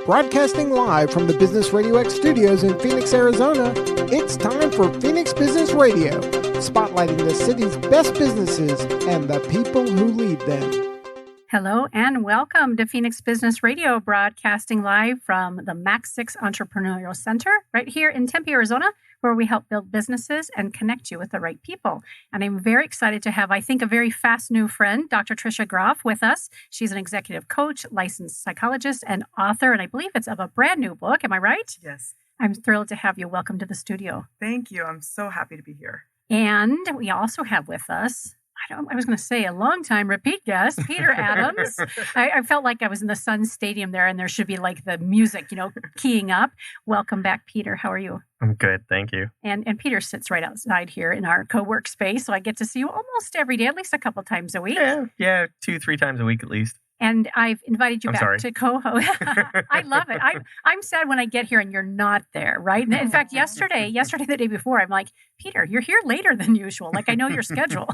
Broadcasting live from the Business RadioX studios in Phoenix, Arizona, it's time for Phoenix Business Radio, spotlighting the city's best businesses and the people who lead them. Hello and welcome to Phoenix Business Radio, broadcasting live from the Max 6 Entrepreneurial Center right here in Tempe, Arizona, where we help build businesses and connect you with the right people. And I'm very excited to have, I think, a very fast new friend, Dr. Tricia Groff, with us. She's an executive coach, licensed psychologist, and author, and I believe it's of a brand new book. Am I right? Yes. I'm thrilled to have you. Welcome to the studio. Thank you. I'm so happy to be here. And we also have with us, I was going to say a long-time repeat guest, Peter Adams. I felt like I was in the Sun Stadium there, and there should be like the music, keying up. Welcome back, Peter. How are you? I'm good. Thank you. And Peter sits right outside here in our co-work space, so I get to see you almost every day, at least a couple times a week. Yeah, 2-3 times a week at least. And I've invited you back to co-host. I love it. I'm sad when I get here and you're not there, right? And in fact, yesterday, the day before, I'm like, Peter, you're here later than usual. Like, I know your schedule.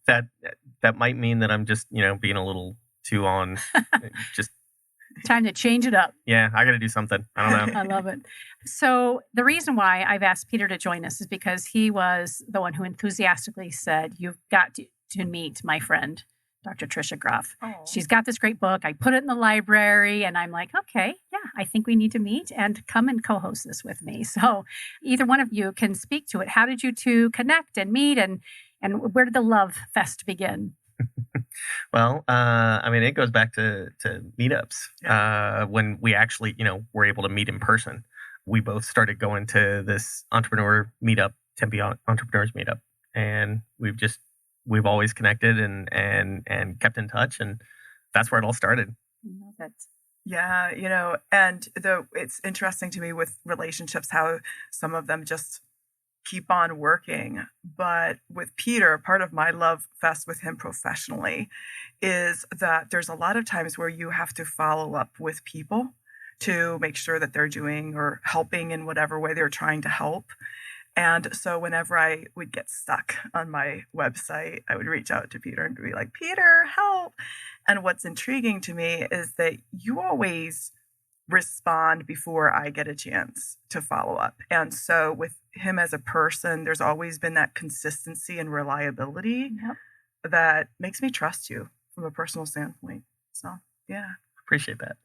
That might mean that I'm just, being a little too on. Just time to change it up. Yeah, I got to do something. I don't know. I love it. So the reason why I've asked Peter to join us is because he was the one who enthusiastically said, you've got to meet my friend, Dr. Tricia Groff. Oh. She's got this great book. I put it in the library and I'm like, okay, yeah, I think we need to meet and come and co-host this with me. So either one of you can speak to it. How did you two connect and meet and where did the love fest begin? Well, it goes back to meetups when we actually, were able to meet in person. We both started going to this entrepreneur meetup, Tempe Entrepreneurs Meetup, and we've always connected and kept in touch, and that's where it all started. I love it. Yeah, and it's interesting to me with relationships how some of them just keep on working. But with Peter, part of my love fest with him professionally is that there's a lot of times where you have to follow up with people to make sure that they're doing or helping in whatever way they're trying to help. And so whenever I would get stuck on my website, I would reach out to Peter and be like, Peter, help. And what's intriguing to me is that you always respond before I get a chance to follow up. And so with him as a person, there's always been that consistency and reliability that makes me trust you from a personal standpoint. So, yeah. Appreciate that.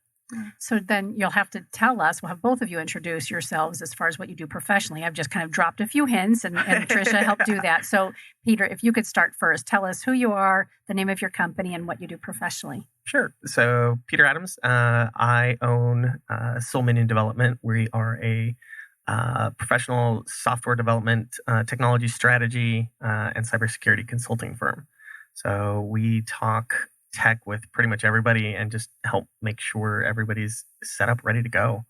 So then you'll have to tell us, we'll have both of you introduce yourselves as far as what you do professionally. I've just kind of dropped a few hints and Tricia helped do that. So Peter, if you could start first, tell us who you are, the name of your company, and what you do professionally. Sure. So Peter Adams, I own Soul Minion Development. We are a professional software development, technology strategy, and cybersecurity consulting firm. So we talk tech with pretty much everybody and just help make sure everybody's set up, ready to go.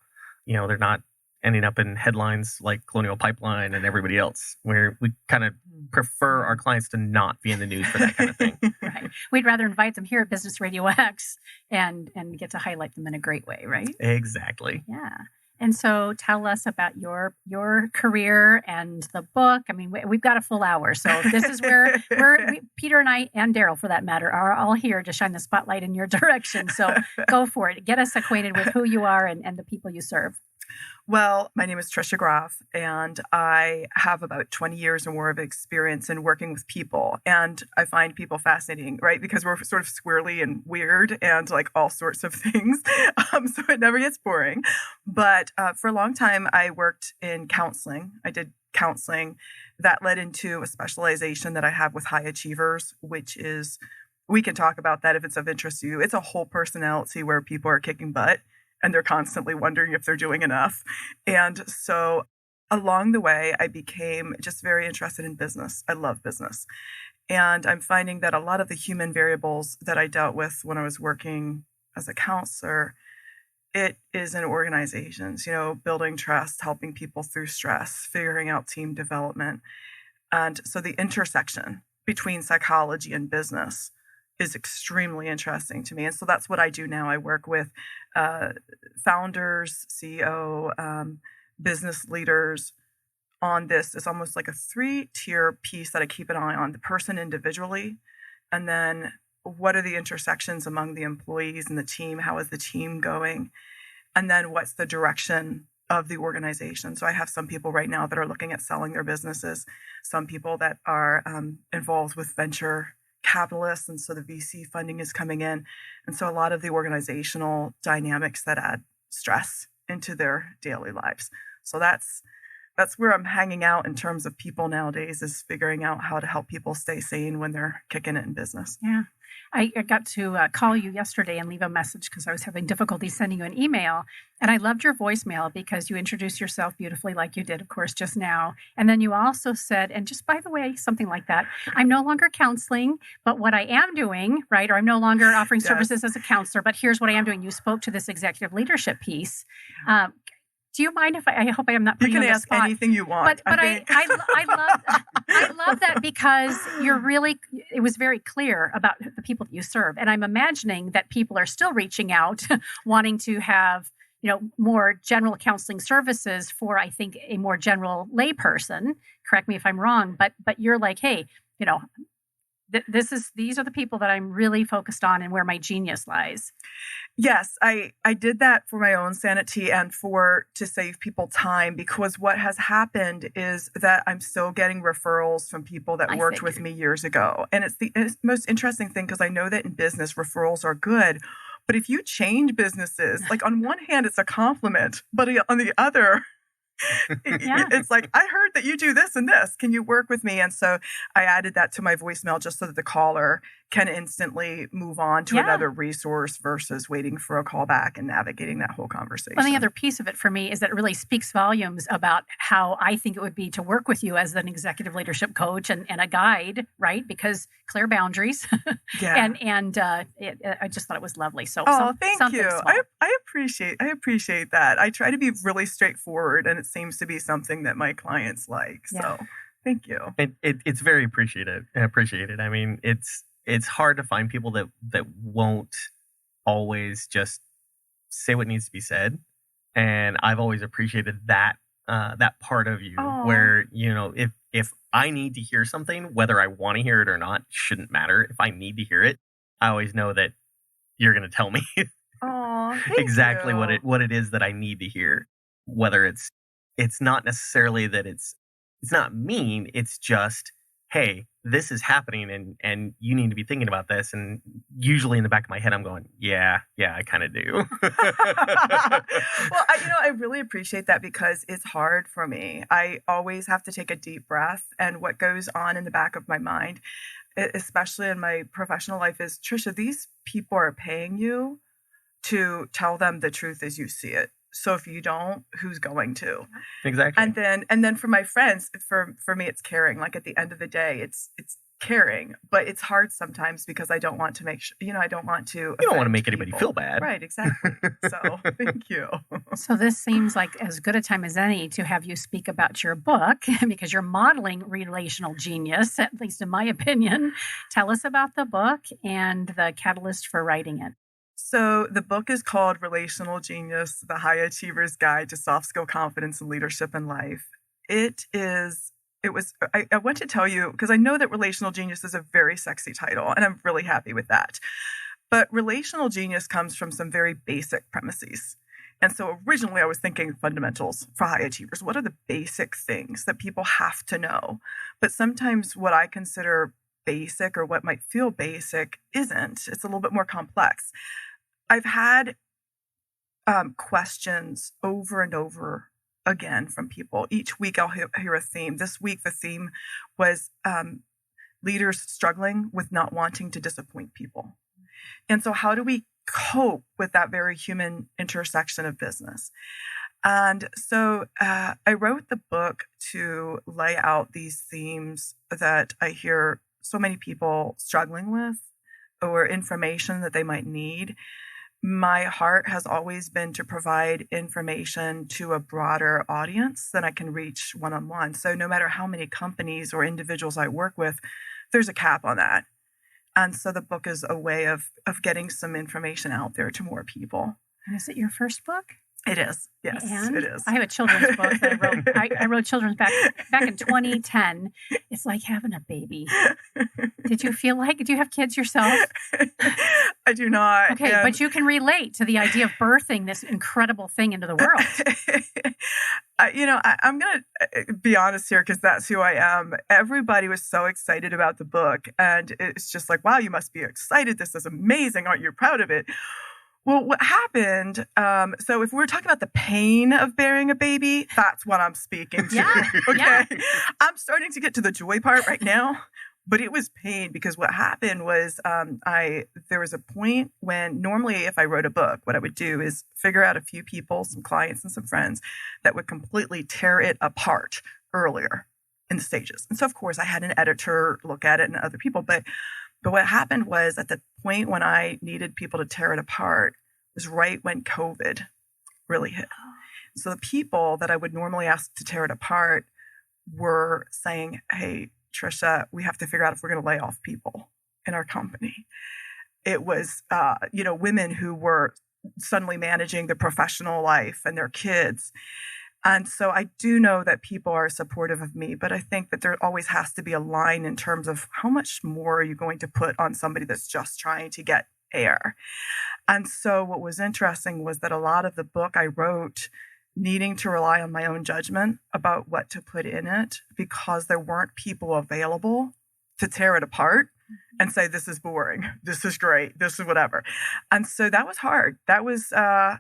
They're not ending up in headlines like Colonial Pipeline and everybody else, where we kind of prefer our clients to not be in the news for that kind of thing. Right. We'd rather invite them here at Business RadioX and get to highlight them in a great way, right? Exactly. Yeah. And so tell us about your career and the book. I mean, we've got a full hour. So this is where Peter and I, and Daryl for that matter, are all here to shine the spotlight in your direction. So go for it. Get us acquainted with who you are and the people you serve. Well, my name is Tricia Groff, and I have about 20 years or more of experience in working with people. And I find people fascinating, right? Because we're sort of squirrely and weird and like all sorts of things. So it never gets boring. But for a long time, I worked in counseling. I did counseling that led into a specialization that I have with high achievers, which is, we can talk about that if it's of interest to you. It's a whole personality where people are kicking butt and they're constantly wondering if they're doing enough. And so along the way, I became just very interested in business. I love business. And I'm finding that a lot of the human variables that I dealt with when I was working as a counselor, it is in organizations, building trust, helping people through stress, figuring out team development. And so the intersection between psychology and business is extremely interesting to me. And so that's what I do now. I work with founders, CEO, business leaders on this. It's almost like a 3-tier piece that I keep an eye on: the person individually, and then what are the intersections among the employees and the team? How is the team going? And then what's the direction of the organization? So I have some people right now that are looking at selling their businesses, some people that are involved with venture capitalists, and so the VC funding is coming in. And so a lot of the organizational dynamics that add stress into their daily lives. So that's where I'm hanging out in terms of people nowadays, is figuring out how to help people stay sane when they're kicking it in business. Yeah. I got to call you yesterday and leave a message because I was having difficulty sending you an email. And I loved your voicemail because you introduced yourself beautifully, like you did, of course, just now. And then you also said, and just by the way, something like that, I'm no longer counseling, but what I am doing, right, or I'm no longer offering services as a counselor, but here's what I am doing. You spoke to this executive leadership piece. Do you mind if I hope I am not putting you on the spot? You can ask anything you want. But I love that because it was very clear about the people that you serve. And I'm imagining that people are still reaching out, wanting to have, more general counseling services for, I think, a more general layperson. Correct me if I'm wrong, but you're like, hey, these are the people that I'm really focused on and where my genius lies. Yes, I did that for my own sanity and to save people time, because what has happened is that I'm still getting referrals from people that worked with me years ago. And it's the most interesting thing, because I know that in business, referrals are good. But if you change businesses, like on one hand, it's a compliment, but on the other, it's like, I heard that you do this and this. Can you work with me? And so I added that to my voicemail just so that the caller can instantly move on to another resource versus waiting for a call back and navigating that whole conversation. Well, the other piece of it for me is that it really speaks volumes about how I think it would be to work with you as an executive leadership coach and a guide, right? Because clear boundaries. And I just thought it was lovely. So, thank you. I appreciate that. I try to be really straightforward, and it seems to be something that my clients like. So thank you. It's very appreciated. I mean, it's hard to find people that won't always just say what needs to be said. And I've always appreciated that part of you where, if I need to hear something, whether I want to hear it or not, shouldn't matter. If I need to hear it, I always know that you're going to tell me exactly what it is that I need to hear. Whether it's not necessarily that it's not mean, it's just, hey, this is happening and you need to be thinking about this. And usually in the back of my head, I'm going, yeah, I kind of do. Well, I really appreciate that, because it's hard for me. I always have to take a deep breath. And what goes on in the back of my mind, especially in my professional life, is, Tricia, these people are paying you to tell them the truth as you see it. So if you don't, who's going to? Exactly. And then for my friends, for me, it's caring. Like at the end of the day, it's caring, but it's hard sometimes because I don't want to make sure, I don't want to. You don't want to make anybody feel bad. Right. Exactly. So thank you. So this seems like as good a time as any to have you speak about your book, because you're modeling relational genius, at least in my opinion. Tell us about the book and the catalyst for writing it. So the book is called Relational Genius, The High Achiever's Guide to Soft Skill Confidence and Leadership in Life. I want to tell you, because I know that Relational Genius is a very sexy title, and I'm really happy with that. But Relational Genius comes from some very basic premises. And so originally I was thinking fundamentals for high achievers. What are the basic things that people have to know? But sometimes what I consider basic, or what might feel basic, isn't. It's a little bit more complex. I've had questions over and over again from people. Each week I'll hear a theme. This week the theme was leaders struggling with not wanting to disappoint people. And so how do we cope with that very human intersection of business? And so I wrote the book to lay out these themes that I hear so many people struggling with, or information that they might need. My heart has always been to provide information to a broader audience than I can reach one-on-one. So no matter how many companies or individuals I work with, there's a cap on that. And so the book is a way of getting some information out there to more people. And is it your first book? It is. Yes, And it is. I have a children's book that I wrote. I wrote children's back in 2010. It's like having a baby. Do you have kids yourself? I do not. Okay, but you can relate to the idea of birthing this incredible thing into the world. I'm going to be honest here because that's who I am. Everybody was so excited about the book. And it's just like, wow, you must be excited. This is amazing. Aren't you proud of it? Well, what happened, so if we're talking about the pain of bearing a baby, that's what I'm speaking to. Yeah, okay. yeah. I'm starting to get to the joy part right now, but it was pain because what happened was there was a point when normally if I wrote a book, what I would do is figure out a few people, some clients and some friends that would completely tear it apart earlier in the stages. And so, of course, I had an editor look at it and other people, but what happened was at the point when I needed people to tear it apart was right when COVID really hit. So the people that I would normally ask to tear it apart were saying, hey, Tricia, we have to figure out if we're going to lay off people in our company. It was, women who were suddenly managing their professional life and their kids. And so I do know that people are supportive of me, but I think that there always has to be a line in terms of how much more are you going to put on somebody that's just trying to get air. And so what was interesting was that a lot of the book I wrote needing to rely on my own judgment about what to put in it because there weren't people available to tear it apart and say, this is boring, this is great, this is whatever. And so that was hard. That was, I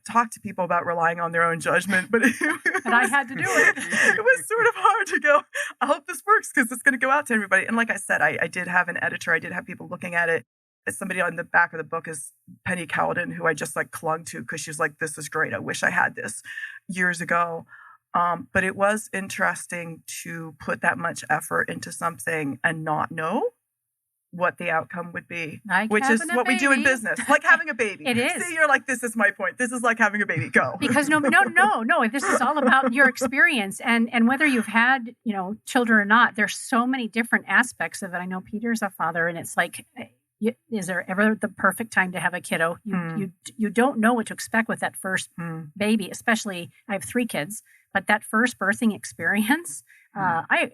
talked to people about relying on their own judgment, but and I had to do it. It was sort of hard to go, I hope this works because it's going to go out to everybody. And like I said, I did have an editor. I did have people looking at it. Somebody on the back of the book is Penny Cowden, who I just clung to because she's like, this is great. I wish I had this years ago. But it was interesting to put that much effort into something and not know what the outcome would be, which is what we do in business, like having a baby. It is. See, you're like, this is my point. This is like having a baby. Go. Because no. This is all about your experience and whether you've had, children or not. There's so many different aspects of it. I know Peter's a father, and it's like, is there ever the perfect time to have a kiddo? You don't know what to expect with that first baby, especially I have 3 kids, but that first birthing experience. I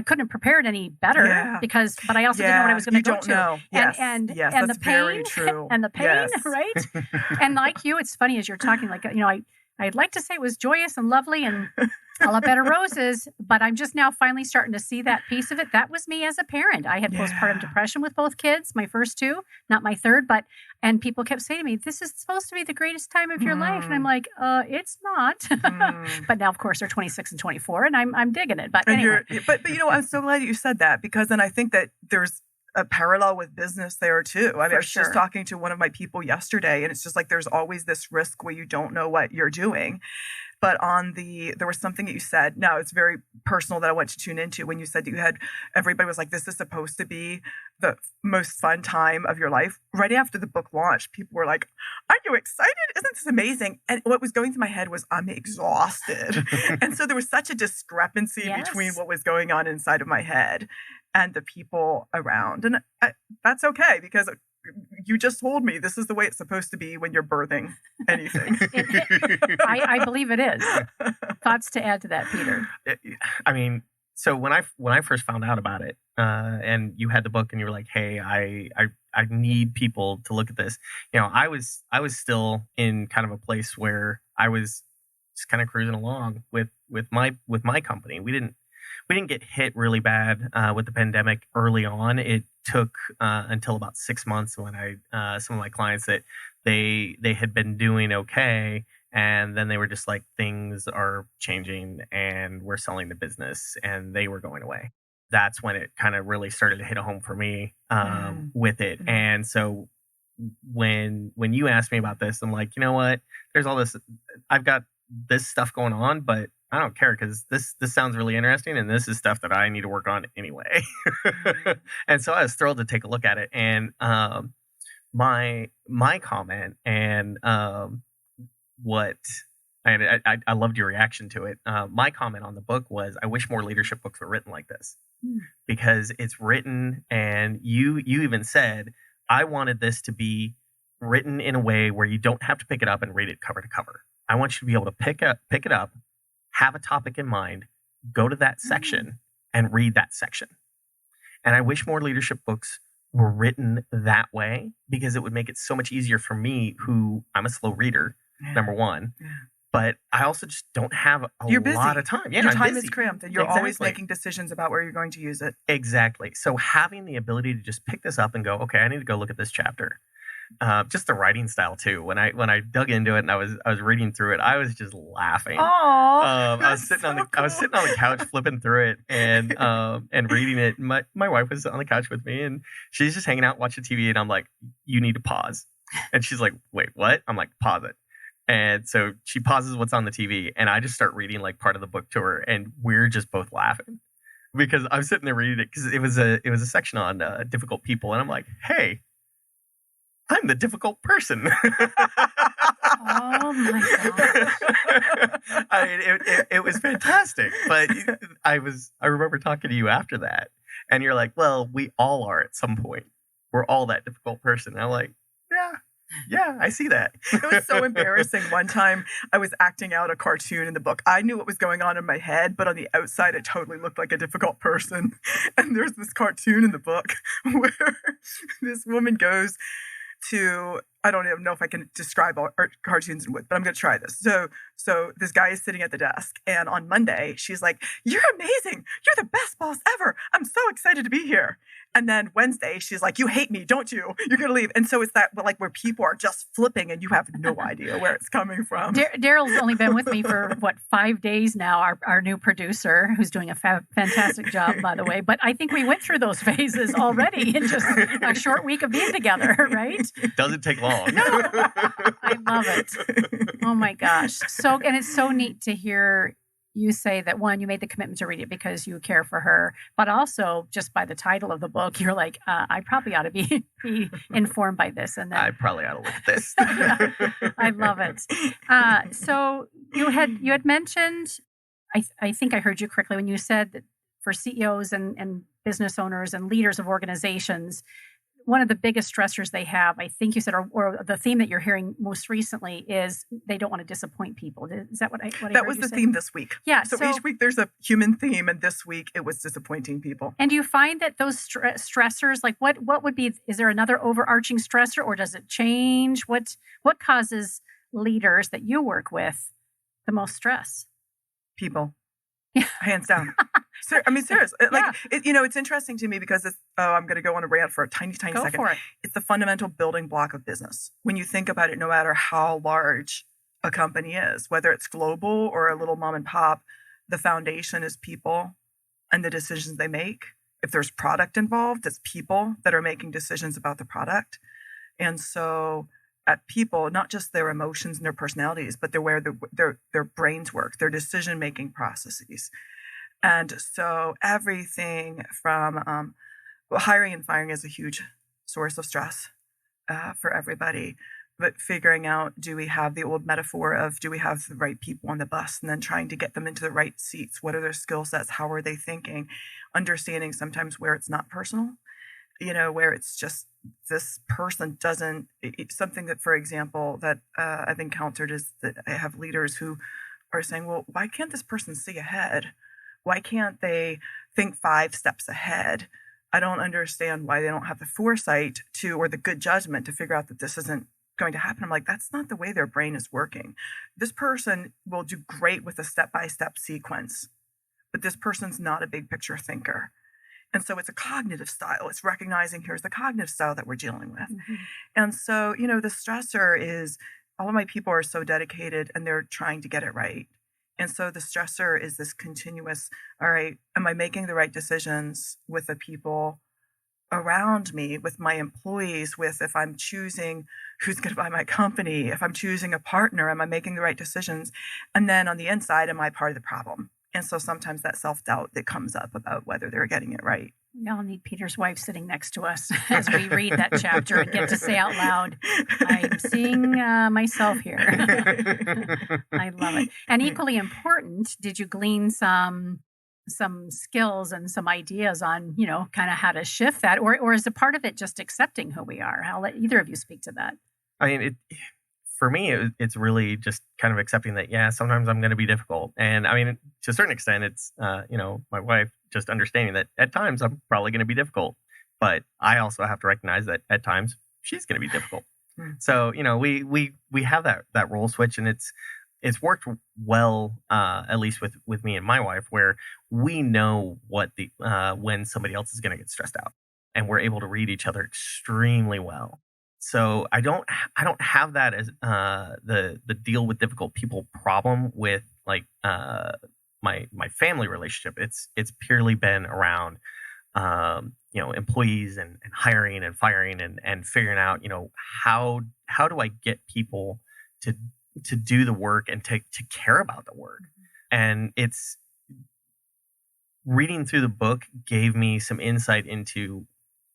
couldn't have prepared any better but I also didn't know what I was going to go to. Know. Yes. And that's the pain, very true. And the pain, yes. Right? And like you, it's funny as you're talking, I'd like to say it was joyous and lovely and all a bed of roses, but I'm just now finally starting to see that piece of it. That was me as a parent. I had postpartum depression with both kids, my first 2, not my third, and people kept saying to me, this is supposed to be the greatest time of your life. And I'm like, it's not. But now, of course, they're 26 and 24 and I'm digging it. But anyway. But I'm so glad that you said that because then I think that there's a parallel with business there too. I was just talking to one of my people yesterday and it's just like, there's always this risk where you don't know what you're doing. But there was something that you said, now it's very personal that I want to tune into when you said that everybody was like, this is supposed to be the most fun time of your life. Right after the book launched, people were like, aren't you excited? Isn't this amazing? And what was going through my head was, I'm exhausted. And so there was such a discrepancy between what was going on inside of my head and the people around. And that's okay because you just told me this is the way it's supposed to be when you're birthing anything. I believe it is. Thoughts to add to that, Peter? So when I first found out about it, and you had the book, and you were like, "Hey, I need people to look at this." I was still in kind of a place where I was just kind of cruising along with my company. We didn't get hit really bad with the pandemic early on. It took until about 6 months when some of my clients that they had been doing okay, and then they were just like, things are changing and we're selling the business, and they were going away. That's when it kind of really started to hit home for me with it. And so when you asked me about this, I'm like, you know what? There's all this. I've got this stuff going on, but I don't care because this sounds really interesting, and this is stuff that I need to work on anyway. And so I was thrilled to take a look at it. And my comment and I loved your reaction to it. My comment on the book was, I wish more leadership books were written like this because it's written, and you even said, I wanted this to be written in a way where you don't have to pick it up and read it cover to cover. I want you to be able to pick it up, have a topic in mind, go to that section and read that section. And I wish more leadership books were written that way, because it would make it so much easier for me, who I'm a slow reader, number one. Yeah. But I also just don't have a lot of time. Yeah, your time is cramped, and you're always making decisions about where you're going to use it. Exactly. So having the ability to just pick this up and go, okay, I need to go look at this chapter. Just the writing style too. When I dug into it and I was reading through it, I was just laughing. I was sitting on the couch flipping through it and reading it. My wife was on the couch with me, and she's just hanging out watching TV, and I'm like, you need to pause. And she's like, wait, what? I'm like, pause it. And so she pauses what's on the TV, and I just start reading like part of the book to her, and we're just both laughing because I'm sitting there reading it, because it was a section on difficult people, and I'm like, hey, I'm the difficult person. Oh my gosh! It was fantastic, but I remember talking to you after that, and you're like, well, we all are at some point. We're all that difficult person. And I'm like, yeah, I see that. It was so embarrassing. One time I was acting out a cartoon in the book. I knew what was going on in my head, but on the outside, it totally looked like a difficult person. And there's this cartoon in the book where this woman goes to, I don't even know if I can describe all cartoons in wood, but I'm going to try this. So this guy is sitting at the desk, and on Monday, she's like, you're amazing. You're the best boss ever. I'm so excited to be here. And then Wednesday, she's like, you hate me, don't you? You're going to leave. And so it's that, like, where people are just flipping and you have no idea where it's coming from. Daryl's only been with me for, 5 days now, our new producer, who's doing a fantastic job, by the way. But I think we went through those phases already in just a short week of being together, right? Doesn't take long. No, I love it. Oh, my gosh. And it's so neat to hear you say that, one, you made the commitment to read it because you care for her, but also just by the title of the book, you're like, I probably ought to be informed by this. And then I probably ought to look at this. I love it. So you had mentioned, I think I heard you correctly when you said that for CEOs and business owners and leaders of organizations, one of the biggest stressors they have, I think you said, or the theme that you're hearing most recently, is they don't want to disappoint people. Is that what I heard That was the theme this week. Yeah. So each week there's a human theme, and this week it was disappointing people. And do you find that those stressors, like what would be, is there another overarching stressor, or does it change? What causes leaders that you work with the most stress? People. Hands down. Serious. It's interesting to me because I'm going to go on a rant for a tiny second. Go for it. It's the fundamental building block of business. When you think about it, no matter how large a company is, whether it's global or a little mom and pop, the foundation is people and the decisions they make. If there's product involved, it's people that are making decisions about the product. And so at people, not just their emotions and their personalities, but they're where their brains work, their decision-making processes. And so everything from hiring and firing is a huge source of stress for everybody. But figuring out, do we have the old metaphor of, do we have the right people on the bus, and then trying to get them into the right seats? What are their skill sets? How are they thinking? Understanding sometimes where it's not personal, where it's just this person doesn't, something that, for example, that I've encountered is that I have leaders who are saying, well, why can't this person see ahead? Why can't they think 5 steps ahead? I don't understand why they don't have the foresight or the good judgment to figure out that this isn't going to happen. I'm like, that's not the way their brain is working. This person will do great with a step-by-step sequence, but this person's not a big picture thinker. And so it's a cognitive style. It's recognizing here's the cognitive style that we're dealing with. Mm-hmm. And so, the stressor is all of my people are so dedicated and they're trying to get it right. And so the stressor is this continuous, all right, am I making the right decisions with the people around me, with my employees, with if I'm choosing who's going to buy my company, if I'm choosing a partner, am I making the right decisions? And then on the inside, am I part of the problem? And so sometimes that self-doubt that comes up about whether they're getting it right. We all need Peter's wife sitting next to us as we read that chapter and get to say out loud, I'm seeing myself here. I love it. And equally important, did you glean some skills and some ideas on, kind of how to shift that? Or is a part of it just accepting who we are? I'll let either of you speak to that. I mean, for me, it's really just kind of accepting that, yeah, sometimes I'm going to be difficult. And I mean, to a certain extent, it's, my wife just understanding that at times I'm probably going to be difficult. But I also have to recognize that at times she's going to be difficult. So, we have that role switch, and it's worked well, at least with me and my wife, where we know what when somebody else is going to get stressed out, and we're able to read each other extremely well. So I don't have that as the deal with difficult people problem with like my family relationship. It's purely been around employees and hiring and firing and figuring out how do I get people to do the work and to care about the work. And it's reading through the book gave me some insight into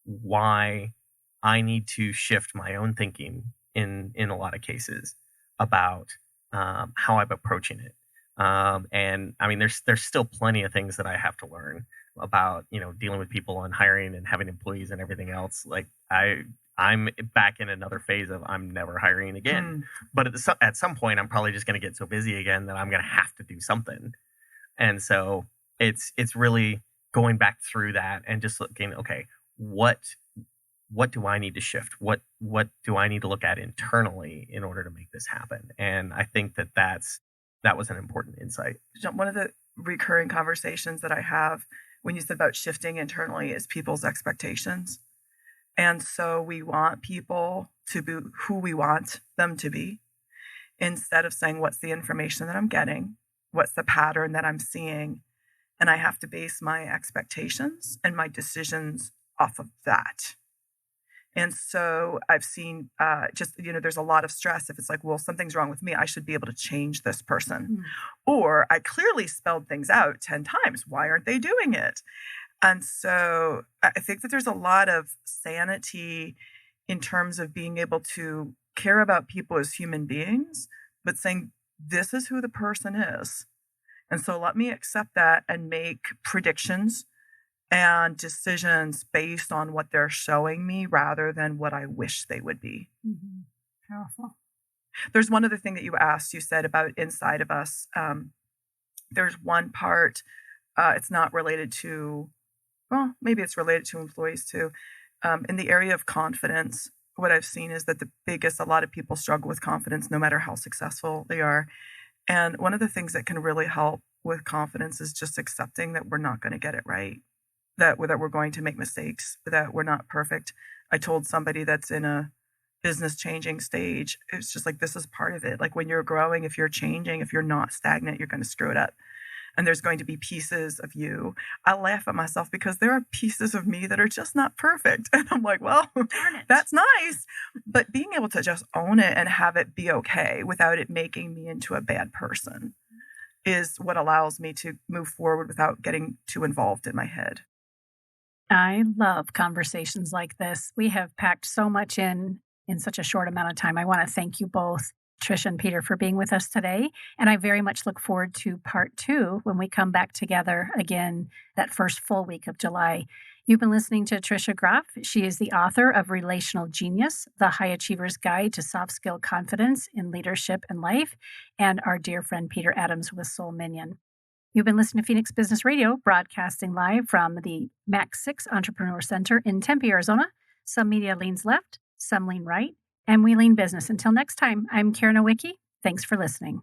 why I need to shift my own thinking in a lot of cases about how I'm approaching it. And I mean, there's still plenty of things that I have to learn about, dealing with people and hiring and having employees and everything else. Like I'm back in another phase of I'm never hiring again. But at some point, I'm probably just going to get so busy again that I'm going to have to do something. And so it's really going back through that and just looking, okay, what do I need to shift? What do I need to look at internally in order to make this happen? And I think that was an important insight. One of the recurring conversations that I have when you said about shifting internally is people's expectations. And so we want people to be who we want them to be, instead of saying, what's the information that I'm getting? What's the pattern that I'm seeing? And I have to base my expectations and my decisions off of that. And so I've seen there's a lot of stress if it's like, well, something's wrong with me. I should be able to change this person. Or I clearly spelled things out 10 times. Why aren't they doing it? And so I think that there's a lot of sanity in terms of being able to care about people as human beings, but saying, this is who the person is. And so let me accept that and make predictions and decisions based on what they're showing me rather than what I wish they would be. Powerful. There's one other thing that you asked, you said about inside of us. There's one part, it's not related to, well, maybe it's related to employees too. In the area of confidence, what I've seen is that a lot of people struggle with confidence no matter how successful they are. And one of the things that can really help with confidence is just accepting that we're not going to get it right, that we're going to make mistakes, that we're not perfect. I told somebody that's in a business changing stage, it's just like, this is part of it. Like when you're growing, if you're changing, if you're not stagnant, you're going to screw it up. And there's going to be pieces of you. I laugh at myself because there are pieces of me that are just not perfect. And I'm like, well, that's nice. But being able to just own it and have it be okay without it making me into a bad person is what allows me to move forward without getting too involved in my head. I love conversations like this. We have packed so much in such a short amount of time. I want to thank you both, Tricia and Peter, for being with us today. And I very much look forward to part 2 when we come back together again that first full week of July. You've been listening to Tricia Groff. She is the author of Relational Genius, The High Achiever's Guide to Soft Skill Confidence in Leadership and Life, and our dear friend Peter Adams with Soul Minion. You've been listening to Phoenix Business Radio, broadcasting live from the Max 6 Entrepreneur Center in Tempe, Arizona. Some media leans left, some lean right, and we lean business. Until next time, I'm Karen Nowicki. Thanks for listening.